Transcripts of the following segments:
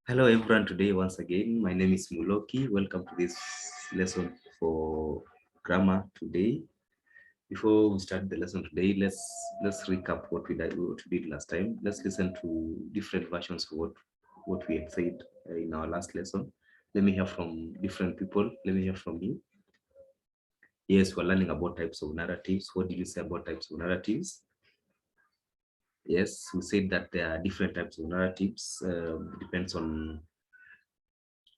Hello everyone, today once again, my name is Muloki. Welcome to this lesson for grammar today. Before we start the lesson today, let's recap what we did last time. Let's listen to different versions of what we had said in our last lesson. Let me hear from different people. Let me hear from you. Yes, we're learning about types of narratives. What did you say about types of narratives? Yes, we said that there are different types of narratives. Depends on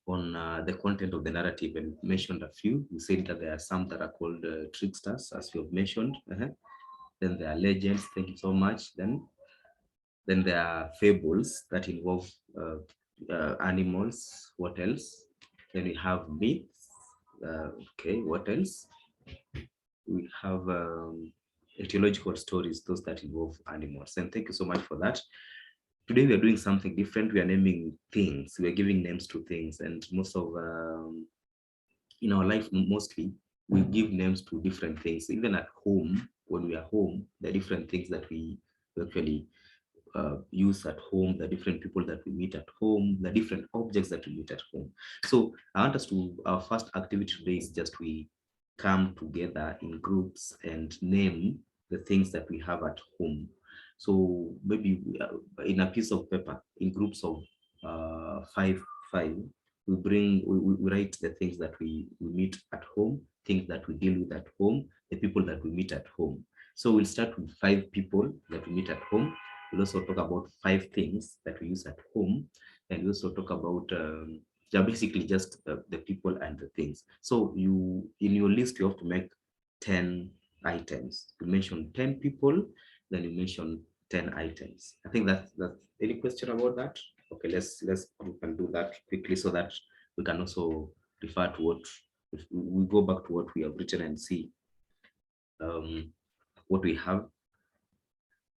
the content of the narrative, and mentioned a few. We said that there are some that are called tricksters, as we have mentioned. Then there are legends. Thank you so much. Then there are fables that involve animals. What else? Then we have myths. Okay, what else? We have etiological stories, those that involve animals. And thank you so much for that. Today we are doing something different. We are naming things. We are giving names to things, and most of in our life, mostly we give names to different things. Even at home, when we are home, there are different things that we actually use at home, the different people that we meet at home, the different objects that we meet at home. So I want us to, our first activity today is just we come together in groups and name the things that we have at home. So maybe in a piece of paper, in groups of five, we bring, we write the things that we meet at home, things that we deal with at home, the people that we meet at home. So we'll start with 5 people that we meet at home. We'll also talk about 5 things that we use at home, and we also talk about basically just the people and the things. So you, in your list, you have to make 10 items. You mention 10 people, then you mention 10 items. I think that's any question about that? Okay, let's we can do that quickly so that we can also refer to what, if we go back to what we have written and see um, what we have.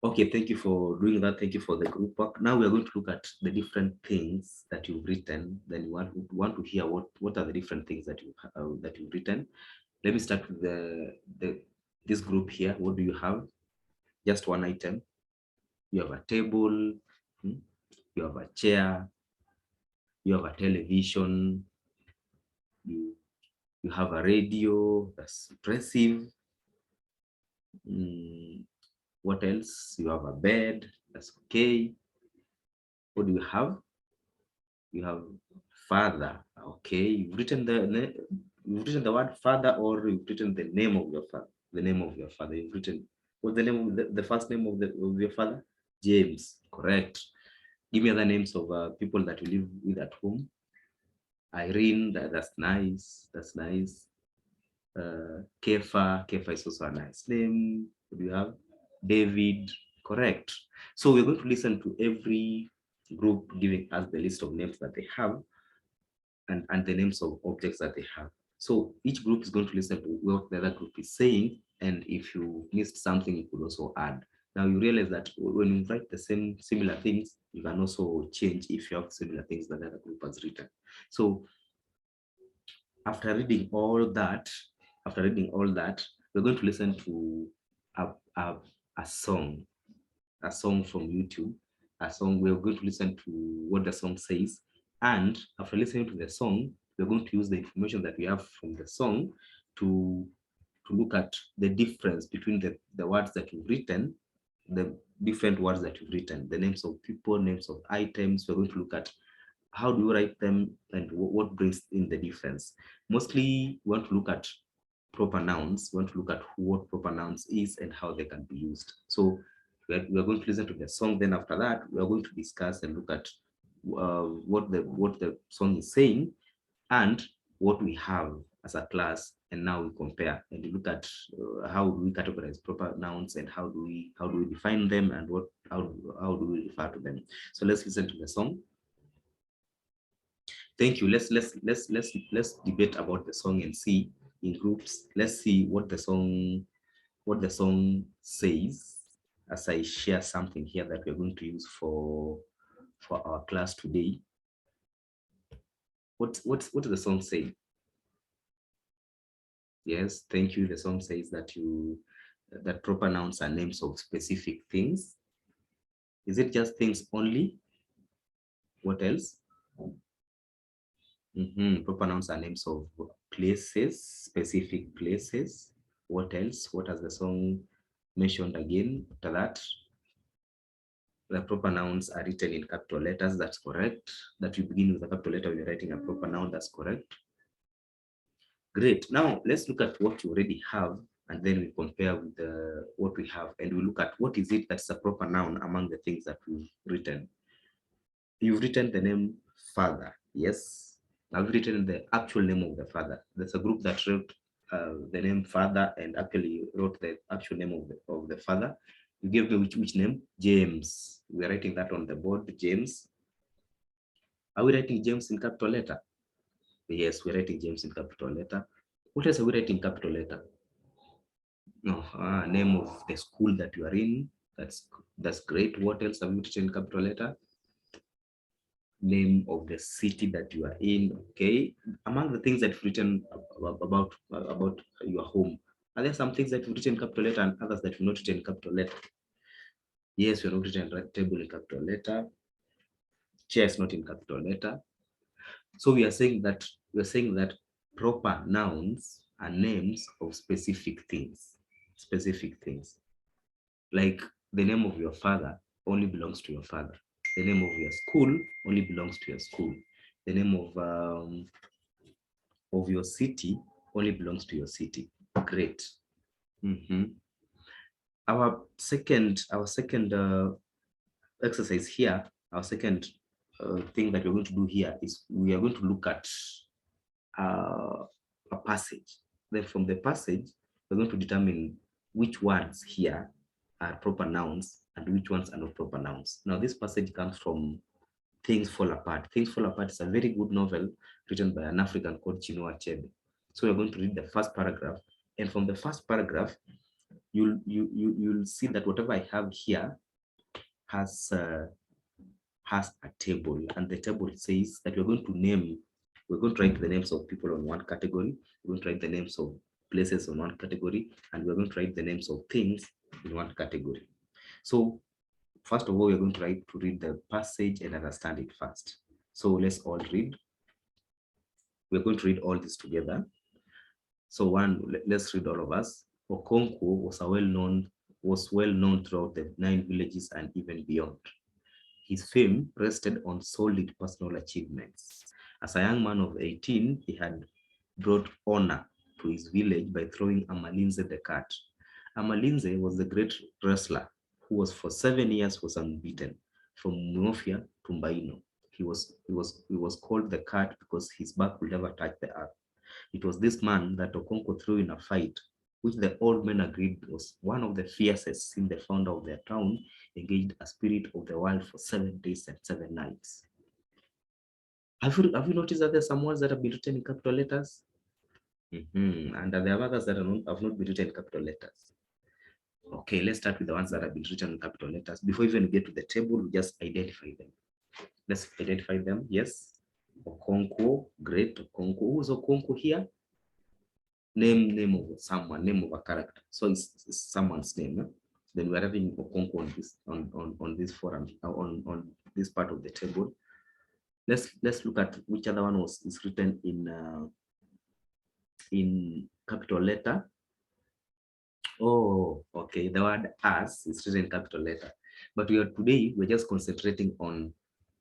Okay, thank you for doing that. Thank you for the group work. Now we are going to look at the different things that you've written. Then you want to hear what are the different things that you've written. Let me start with the this group here. What do you have? Just one item. You have a table. hmm, You have a chair. You have a television. You you have a radio. That's impressive. Mm, what else? You have a bed. That's okay. What do you have? You have father. Okay, you've written the word father, or you've written the name of your father. The name of your father. You've written what's the name of the first name of your father? James. Correct. Give me other names of people that you live with at home. Irene. That's nice. That's nice. Kefa. Kefa is also a nice name. What do you have? David. Correct. So we're going to listen to every group giving us the list of names that they have, and the names of objects that they have. So each group is going to listen to what the other group is saying, and if you missed something, you could also add. Now you realize that when you write the same similar things, you can also change if you have similar things that the other group has written. So after reading all that, we're going to listen to a, a, a song, from YouTube, a song. We're going to listen to what the song says. And after listening to the song, we're going to use the information that we have from the song to, look at the difference between the words that you've written, the different words that you've written, the names of people, names of items. We're going to look at how do you write them and what brings in the difference. Mostly, we want to look at proper nouns. We want to look at what proper nouns is and how they can be used. So we are going to listen to the song. Then after that, we are going to discuss and look at what the song is saying and what we have as a class. And now we compare and look at how do we categorize proper nouns, and how do we define them, and how do we refer to them. So let's listen to the song. Thank you. Let's debate about the song and see in groups. Let's see what the song says, as I share something here that we're going to use for our class today. What does the song say? Yes, thank you. The song says that proper nouns are names of specific things. Is it just things only? What else? Proper nouns are names of places, specific places. What else? What has the song mentioned again? After that, the proper nouns are written in capital letters. That's correct. That you begin with a capital letter when you're writing a proper noun. That's correct. Great. Now let's look at what you already have, and then we compare with what we have, and we look at what is it that's a proper noun among the things that we've written. You've written the name father. Yes. I've written the actual name of the father. There's a group that wrote the name father and actually wrote the actual name of the father. You gave me which name? James. We're writing that on the board, James. Are we writing James in capital letter? Yes, we're writing James in capital letter. What else are we writing in capital letter? No, name of the school that you are in. That's great. What else have you written in capital letter? Name of the city that you are in. Okay. Among the things that you've written about your home, are there some things that you've written in capital letter and others that you've not written in capital letter? Yes, you're not written table in capital letter. Chair is not in capital letter. So we are saying that proper nouns are names of specific things. Specific things. Like the name of your father only belongs to your father. The name of your school only belongs to your school. The name of your city only belongs to your city. Great. Mhm. Our second exercise here, our second thing that we're going to do here is we are going to look at a passage. Then from the passage, we're going to determine which words here are proper nouns and which ones are not proper nouns. Now, this passage comes from Things Fall Apart. Things Fall Apart is a very good novel written by an African called Chinua Achebe. So we're going to read the first paragraph, and from the first paragraph, you'll see that whatever I have here has a table, and the table says that we're going to write the names of people on one category, we're going to write the names of places on one category, and we're going to write the names of things in one category. So first of all, we're going to read the passage and understand it first. So let's all read. We're going to read all this together. So let's read all of us. Okonkwo was well known throughout the 9 villages and even beyond. His fame rested on solid personal achievements. As a young man of 18, he had brought honor to his village by throwing Amalinze the cat. Amalinze was the great wrestler who for 7 years was unbeaten from Muofia to Mbaino. He was called the cat because his back would never touch the earth. It was this man that Okonkwo threw in a fight, which the old men agreed was one of the fiercest since the founder of their town engaged a spirit of the world for 7 days and 7 nights. Have you noticed that there's some words that have been written in capital letters? And there are others that have not been written in capital letters. Okay, let's start with the ones that have been written in capital letters. Before we even get to the table, we just identify them. Let's identify them. Yes. Okonkwo, great. Okonkwo. Who's Okonkwo here? Name of someone, name of a character. So it's someone's name. Then we're having Okonkwo on this forum, on this part of the table. Let's look at which other one is written in capital letter. Oh, okay. The word "us" is written in capital letter, but we're just concentrating on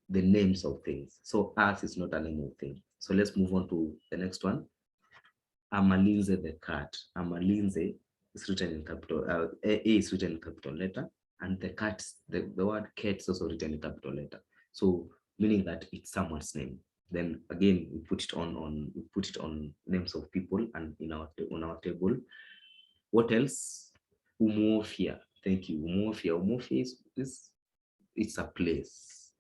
the names of things. So "us" is not a name of thing. So let's move on to the next one. Amalinze the cat. Amalinze is written in capital. A is written in capital letter, and the cat, the word "cat" is also written in capital letter. So meaning that it's someone's name. Then again, we put it on names of people and on our table. What else? Umuofia. Thank you. Umuofia. Umuofia is it's a place.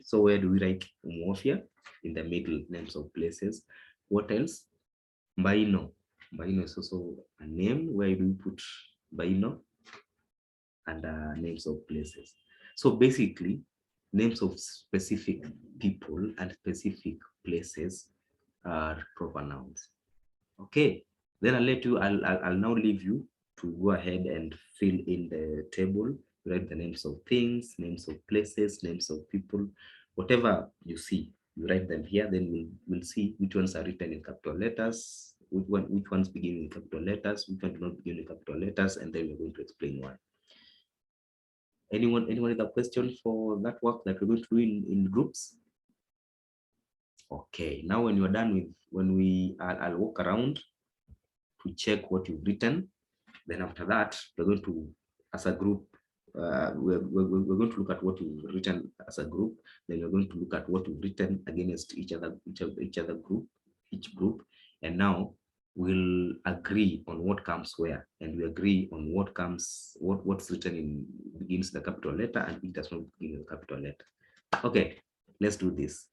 So where do we write Umuofia? In the middle, names of places. What else? Mbaino. Mbaino is also a name. Where do we put Mbaino? And names of places. So basically, names of specific people and specific places are proper nouns. Okay, then I'll now leave you to go ahead and fill in the table, write the names of things, names of places, names of people, whatever you see, You write them here, then we'll see which ones are written in capital letters, which ones begin with capital letters, which one do not begin with capital letters, and then we're going to explain one. Anyone with a question for that work that we're going to do in groups? Okay, now when you're done with, I'll walk around to check what you've written. Then after that, we're going to, as a group, we're going to look at what you've written as a group. Then we're going to look at what you've written against each other group, each group. And now we'll agree on what comes where, and we agree on what's written in begins the capital letter and it does not begin with the capital letter. Okay, let's do this.